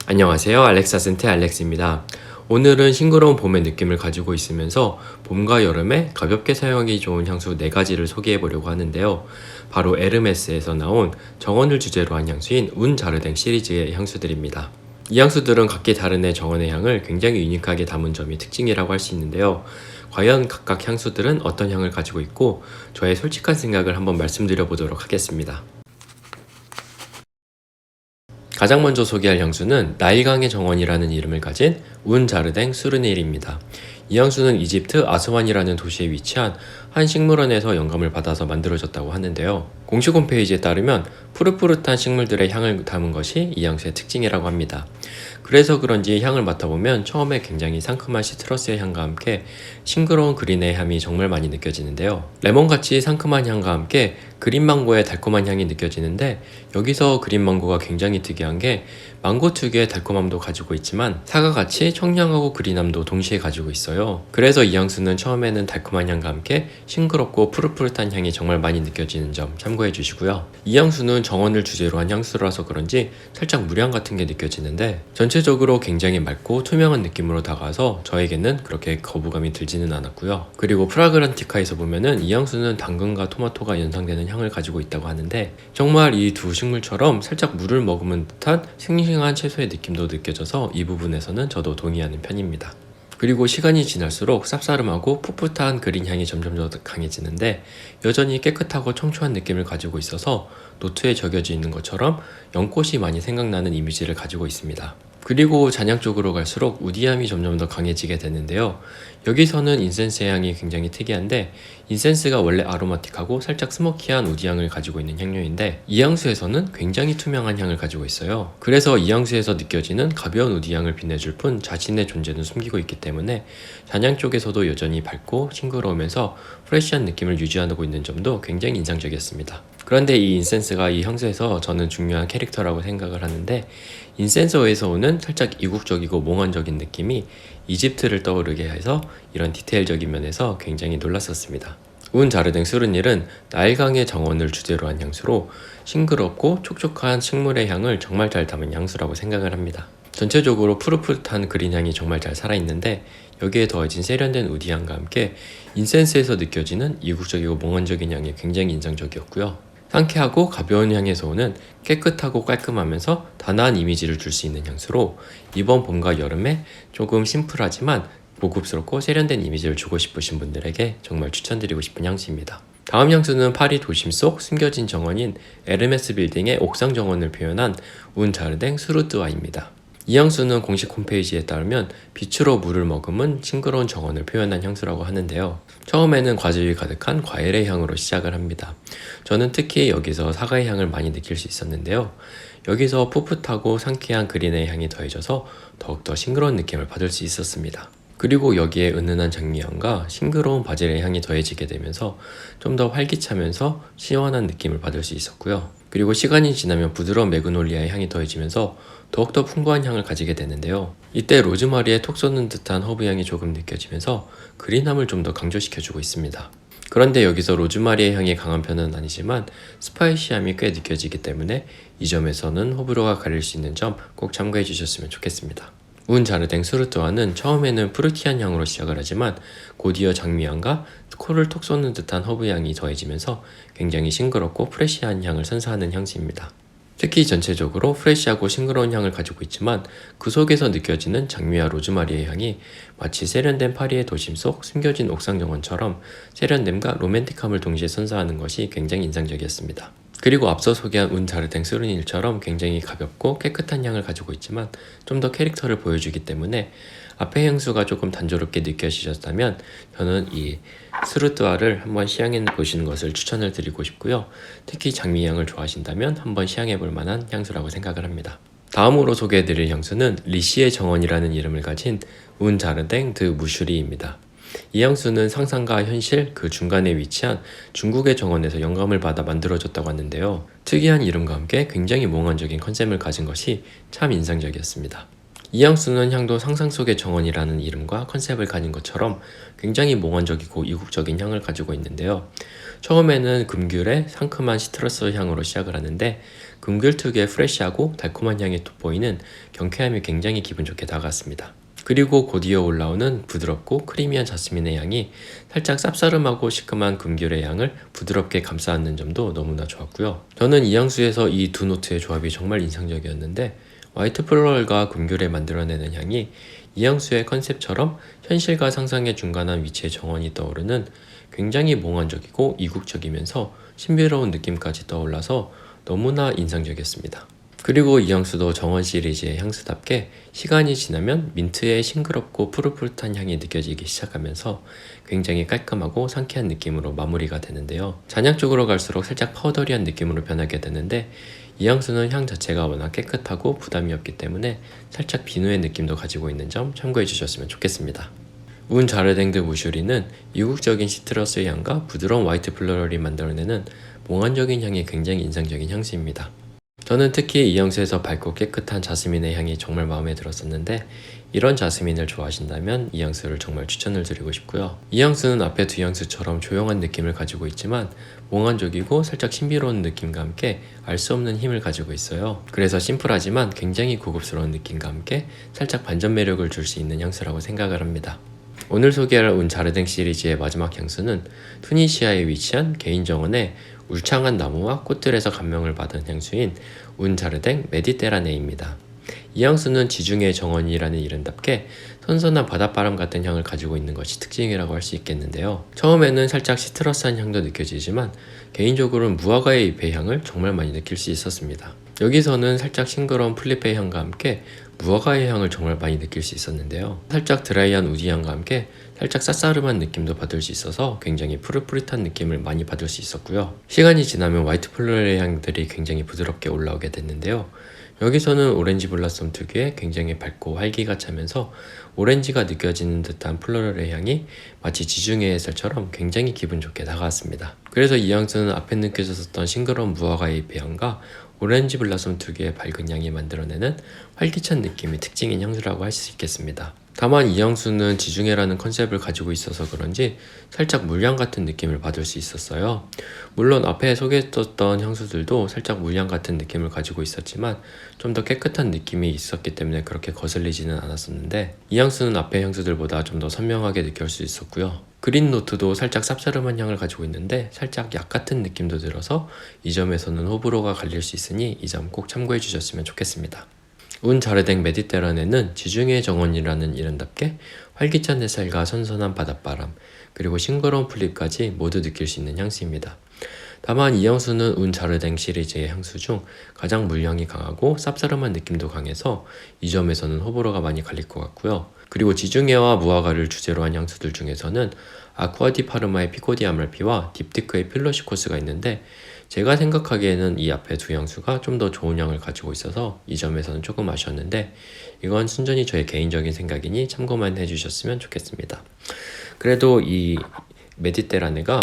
안녕하세요. 알렉사센테 알렉스입니다. 오늘은 싱그러운 봄의 느낌을 가지고 있으면서 봄과 여름에 가볍게 사용하기 좋은 향수 4가지를 소개해 보려고 하는데요. 바로 에르메스에서 나온 정원을 주제로 한 향수인 운 자르댕 시리즈의 향수들입니다. 이 향수들은 각기 다른 정원의 향을 굉장히 유니크하게 담은 점이 특징이라고 할 수 있는데요. 과연 각각 향수들은 어떤 향을 가지고 있고 저의 솔직한 생각을 한번 말씀드려 보도록 하겠습니다. 가장 먼저 소개할 향수는 나일강의 정원이라는 이름을 가진 운 자르댕 수르네일입니다. 이 향수는 이집트 아스완이라는 도시에 위치한 한 식물원에서 영감을 받아서 만들어졌다고 하는데요. 공식 홈페이지에 따르면 푸릇푸릇한 식물들의 향을 담은 것이 이 향수의 특징이라고 합니다. 그래서 그런지 향을 맡아보면 처음에 굉장히 상큼한 시트러스의 향과 함께 싱그러운 그린의 향이 정말 많이 느껴지는데요. 레몬같이 상큼한 향과 함께 그린망고의 달콤한 향이 느껴지는데, 여기서 그린망고가 굉장히 특이한 게 망고 특유의 달콤함도 가지고 있지만 사과같이 청량하고 그린함도 동시에 가지고 있어요. 그래서 이 향수는 처음에는 달콤한 향과 함께 싱그럽고 푸릇푸릇한 향이 정말 많이 느껴지는 점 참고해 주시고요. 이 향수는 정원을 주제로 한 향수라서 그런지 살짝 물향 같은 게 느껴지는데, 전체적으로 굉장히 맑고 투명한 느낌으로 다가와서 저에게는 그렇게 거부감이 들지는 않았고요. 그리고 프라그란티카에서 보면은 이 향수는 당근과 토마토가 연상되는 향을 가지고 있다고 하는데, 정말 이 두 식물처럼 살짝 물을 머금은 듯한 싱싱한 채소의 느낌도 느껴져서 이 부분에서는 저도 동의하는 편입니다. 그리고 시간이 지날수록 쌉싸름하고 풋풋한 그린 향이 점점 더 강해지는데, 여전히 깨끗하고 청초한 느낌을 가지고 있어서 노트에 적여져 있는 것처럼 연꽃이 많이 생각나는 이미지를 가지고 있습니다. 그리고 잔향 쪽으로 갈수록 우디함이 점점 더 강해지게 되는데요. 여기서는 인센스의 향이 굉장히 특이한데, 인센스가 원래 아로마틱하고 살짝 스모키한 우디향을 가지고 있는 향료인데, 이 향수에서는 굉장히 투명한 향을 가지고 있어요. 그래서 이 향수에서 느껴지는 가벼운 우디향을 빛내줄 뿐 자신의 존재는 숨기고 있기 때문에 잔향 쪽에서도 여전히 밝고 싱그러우면서 프레시한 느낌을 유지하고 있는 점도 굉장히 인상적이었습니다. 그런데 이 인센스가 이 향수에서 저는 중요한 캐릭터라고 생각을 하는데, 인센서에서 오는 살짝 이국적이고 몽환적인 느낌이 이집트를 떠오르게 해서 이런 디테일적인 면에서 굉장히 놀랐었습니다. 운 자르댕 수르닐은 나일강의 정원을 주제로 한 향수로 싱그럽고 촉촉한 식물의 향을 정말 잘 담은 향수라고 생각을 합니다. 전체적으로 푸릇푸릇한 그린 향이 정말 잘 살아있는데, 여기에 더해진 세련된 우디향과 함께 인센스에서 느껴지는 이국적이고 몽환적인 향이 굉장히 인상적이었고요. 상쾌하고 가벼운 향에서 오는 깨끗하고 깔끔하면서 단아한 이미지를 줄 수 있는 향수로 이번 봄과 여름에 조금 심플하지만 고급스럽고 세련된 이미지를 주고 싶으신 분들에게 정말 추천드리고 싶은 향수입니다. 다음 향수는 파리 도심 속 숨겨진 정원인 에르메스 빌딩의 옥상 정원을 표현한 운 자르댕 수르뜨와입니다. 이 향수는 공식 홈페이지에 따르면 빛으로 물을 머금은 싱그러운 정원을 표현한 향수라고 하는데요. 처음에는 과즙이 가득한 과일의 향으로 시작을 합니다. 저는 특히 여기서 사과의 향을 많이 느낄 수 있었는데요. 여기서 풋풋하고 상쾌한 그린의 향이 더해져서 더욱더 싱그러운 느낌을 받을 수 있었습니다. 그리고 여기에 은은한 장미향과 싱그러운 바질의 향이 더해지게 되면서 좀 더 활기차면서 시원한 느낌을 받을 수 있었고요. 그리고 시간이 지나면 부드러운 매그놀리아의 향이 더해지면서 더욱더 풍부한 향을 가지게 되는데요. 이때 로즈마리의 톡 쏘는 듯한 허브향이 조금 느껴지면서 그린함을 좀 더 강조시켜주고 있습니다. 그런데 여기서 로즈마리의 향이 강한 편은 아니지만 스파이시함이 꽤 느껴지기 때문에 이 점에서는 호불호가 가릴 수 있는 점 꼭 참고해 주셨으면 좋겠습니다. 운 자르댕 수르트와는 처음에는 프루티한 향으로 시작을 하지만 곧이어 장미향과 코를 톡 쏘는 듯한 허브향이 더해지면서 굉장히 싱그럽고 프레시한 향을 선사하는 향수입니다. 특히 전체적으로 프레시하고 싱그러운 향을 가지고 있지만 그 속에서 느껴지는 장미와 로즈마리의 향이 마치 세련된 파리의 도심 속 숨겨진 옥상 정원처럼 세련됨과 로맨틱함을 동시에 선사하는 것이 굉장히 인상적이었습니다. 그리고 앞서 소개한 운 자르댕 스루닐처럼 굉장히 가볍고 깨끗한 향을 가지고 있지만 좀 더 캐릭터를 보여주기 때문에 앞의 향수가 조금 단조롭게 느껴지셨다면 저는 이 스루트와를 한번 시향해 보시는 것을 추천을 드리고 싶고요. 특히 장미향을 좋아하신다면 한번 시향해 볼 만한 향수라고 생각을 합니다. 다음으로 소개해드릴 향수는 리시의 정원이라는 이름을 가진 운 자르댕 드 무슈리입니다. 이 향수는 상상과 현실 그 중간에 위치한 중국의 정원에서 영감을 받아 만들어졌다고 하는데요. 특이한 이름과 함께 굉장히 몽환적인 컨셉을 가진 것이 참 인상적이었습니다. 이 향수는 향도 상상 속의 정원이라는 이름과 컨셉을 가진 것처럼 굉장히 몽환적이고 이국적인 향을 가지고 있는데요. 처음에는 금귤의 상큼한 시트러스 향으로 시작을 하는데 금귤 특유의 프레쉬하고 달콤한 향이 돋보이는 경쾌함이 굉장히 기분 좋게 다가왔습니다. 그리고 곧 이어 올라오는 부드럽고 크리미한 자스민의 향이 살짝 쌉싸름하고 시큼한 금귤의 향을 부드럽게 감싸안는 점도 너무나 좋았고요. 저는 이 향수에서 이 두 노트의 조합이 정말 인상적이었는데 화이트 플로럴과 금귤에 만들어내는 향이 이 향수의 컨셉처럼 현실과 상상의 중간한 위치의 정원이 떠오르는 굉장히 몽환적이고 이국적이면서 신비로운 느낌까지 떠올라서 너무나 인상적이었습니다. 그리고 이 향수도 정원 시리즈의 향수답게 시간이 지나면 민트의 싱그럽고 푸릇푸릇한 향이 느껴지기 시작하면서 굉장히 깔끔하고 상쾌한 느낌으로 마무리가 되는데요. 잔향 쪽으로 갈수록 살짝 파우더리한 느낌으로 변하게 되는데 이 향수는 향 자체가 워낙 깨끗하고 부담이 없기 때문에 살짝 비누의 느낌도 가지고 있는 점 참고해 주셨으면 좋겠습니다. 운 자르댕드 무슈리는 이국적인 시트러스의 향과 부드러운 화이트 플로럴이 만들어내는 몽환적인 향이 굉장히 인상적인 향수입니다. 저는 특히 이 향수에서 밝고 깨끗한 자스민의 향이 정말 마음에 들었었는데 이런 자스민을 좋아하신다면 이 향수를 정말 추천을 드리고 싶고요. 이 향수는 앞에 두 향수처럼 조용한 느낌을 가지고 있지만 몽환적이고 살짝 신비로운 느낌과 함께 알 수 없는 힘을 가지고 있어요. 그래서 심플하지만 굉장히 고급스러운 느낌과 함께 살짝 반전 매력을 줄 수 있는 향수라고 생각을 합니다. 오늘 소개할 운 자르댕 시리즈의 마지막 향수는 투니시아에 위치한 개인 정원의 울창한 나무와 꽃들에서 감명을 받은 향수인 운 자르댕 메디테라네입니다. 이 향수는 지중해 정원이라는 이름답게 선선한 바닷바람 같은 향을 가지고 있는 것이 특징이라고 할 수 있겠는데요. 처음에는 살짝 시트러스한 향도 느껴지지만 개인적으로는 무화과의 잎의 향을 정말 많이 느낄 수 있었습니다. 여기서는 살짝 싱그러운 플리페 향과 함께 무화과의 향을 정말 많이 느낄 수 있었는데요. 살짝 드라이한 우디 향과 함께 살짝 쌉싸름한 느낌도 받을 수 있어서 굉장히 푸릇푸릇한 느낌을 많이 받을 수 있었고요. 시간이 지나면 화이트 플로럴의 향들이 굉장히 부드럽게 올라오게 됐는데요. 여기서는 오렌지 블라썸 특유의 굉장히 밝고 활기가 차면서 오렌지가 느껴지는 듯한 플로럴의 향이 마치 지중해 햇살처럼 굉장히 기분 좋게 다가왔습니다. 그래서 이 향수는 앞에 느껴졌었던 싱그러운 무화과의 잎의 향과 오렌지 블라썸 특유의 밝은 향이 만들어내는 활기찬 느낌이 특징인 향수라고 할 수 있겠습니다. 다만 이 향수는 지중해라는 컨셉을 가지고 있어서 그런지 살짝 물향 같은 느낌을 받을 수 있었어요. 물론 앞에 소개했었던 향수들도 살짝 물향 같은 느낌을 가지고 있었지만 좀 더 깨끗한 느낌이 있었기 때문에 그렇게 거슬리지는 않았었는데 이 향수는 앞에 향수들보다 좀 더 선명하게 느낄 수 있었고요. 그린 노트도 살짝 쌉싸름한 향을 가지고 있는데 살짝 약 같은 느낌도 들어서 이 점에서는 호불호가 갈릴 수 있으니 이 점 꼭 참고해 주셨으면 좋겠습니다. 운 자르댕 메디테라네는 지중해 정원이라는 이름답게 활기찬 햇살과 선선한 바닷바람 그리고 싱그러운 풀잎까지 모두 느낄 수 있는 향수입니다. 다만 이 향수는 운 자르댕 시리즈의 향수 중 가장 물향이 강하고 쌉싸름한 느낌도 강해서 이 점에서는 호불호가 많이 갈릴 것 같고요. 그리고 지중해와 무화과를 주제로 한 향수들 중에서는 아쿠아디 파르마의 피코디 아말피와 딥티크의 필로시코스가 있는데 제가 생각하기에는 이 앞에 두 향수가 좀 더 좋은 향을 가지고 있어서 이 점에서는 조금 아쉬웠는데 이건 순전히 저의 개인적인 생각이니 참고만 해주셨으면 좋겠습니다. 그래도 이 메디테라네가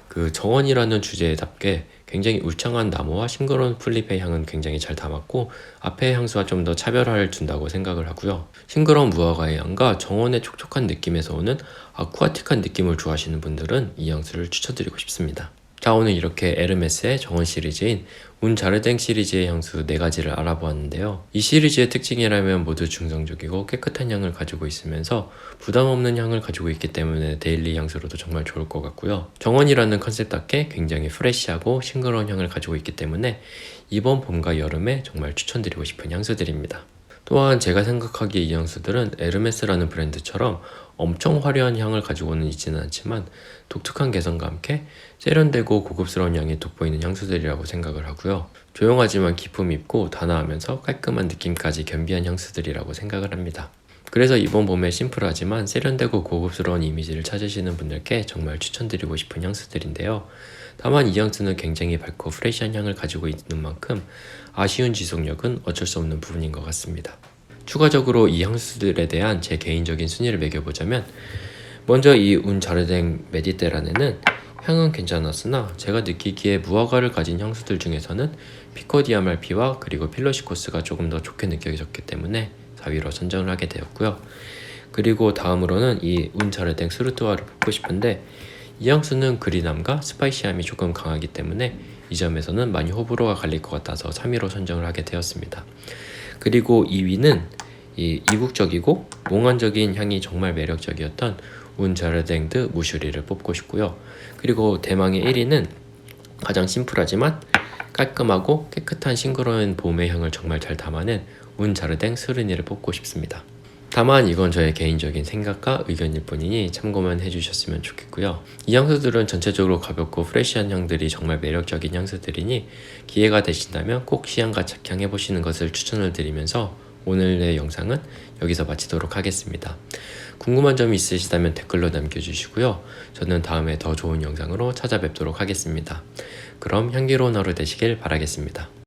그 정원이라는 주제답게 굉장히 울창한 나무와 싱그러운 풀잎의 향은 굉장히 잘 담았고 앞의 향수와 좀 더 차별화를 둔다고 생각을 하고요. 싱그러운 무화과의 향과 정원의 촉촉한 느낌에서 오는 아쿠아틱한 느낌을 좋아하시는 분들은 이 향수를 추천드리고 싶습니다. 자, 오늘 이렇게 에르메스의 정원 시리즈인 운 자르댕 시리즈의 향수 4가지를 알아보았는데요. 이 시리즈의 특징이라면 모두 중성적이고 깨끗한 향을 가지고 있으면서 부담 없는 향을 가지고 있기 때문에 데일리 향수로도 정말 좋을 것 같고요. 정원이라는 컨셉답게 굉장히 프레시하고 싱그러운 향을 가지고 있기 때문에 이번 봄과 여름에 정말 추천드리고 싶은 향수들입니다. 또한 제가 생각하기에 이 향수들은 에르메스라는 브랜드처럼 엄청 화려한 향을 가지고는 있지는 않지만 독특한 개성과 함께 세련되고 고급스러운 향이 돋보이는 향수들이라고 생각을 하고요. 조용하지만 기품 있고 단아하면서 깔끔한 느낌까지 겸비한 향수들이라고 생각을 합니다. 그래서 이번 봄에 심플하지만 세련되고 고급스러운 이미지를 찾으시는 분들께 정말 추천드리고 싶은 향수들인데요. 다만 이 향수는 굉장히 밝고 프레시한 향을 가지고 있는 만큼 아쉬운 지속력은 어쩔 수 없는 부분인 것 같습니다. 추가적으로 이 향수들에 대한 제 개인적인 순위를 매겨보자면 먼저 이 운 자르댕 메디테라네는 향은 괜찮았으나 제가 느끼기에 무화과를 가진 향수들 중에서는 피코디아말피와 그리고 필로시코스가 조금 더 좋게 느껴졌기 때문에 4위로 선정을 하게 되었고요. 그리고 다음으로는 이 운 자르댕 스루트와를 뽑고 싶은데 이 향수는 그린함과 스파이시함이 조금 강하기 때문에 이 점에서는 많이 호불호가 갈릴 것 같아서 3위로 선정을 하게 되었습니다. 그리고 2위는 이 이국적이고 몽환적인 향이 정말 매력적이었던 운 자르댕 드 무슈리를 뽑고 싶고요. 그리고 대망의 1위는 가장 심플하지만 깔끔하고 깨끗한 싱그러운 봄의 향을 정말 잘 담아낸 운 자르댕 스르니를 뽑고 싶습니다. 다만 이건 저의 개인적인 생각과 의견일 뿐이니 참고만 해주셨으면 좋겠고요. 이 향수들은 전체적으로 가볍고 프레시한 향들이 정말 매력적인 향수들이니 기회가 되신다면 꼭 시향과 착향해보시는 것을 추천을 드리면서 오늘의 영상은 여기서 마치도록 하겠습니다. 궁금한 점이 있으시다면 댓글로 남겨주시고요. 저는 다음에 더 좋은 영상으로 찾아뵙도록 하겠습니다. 그럼 향기로운 하루 되시길 바라겠습니다.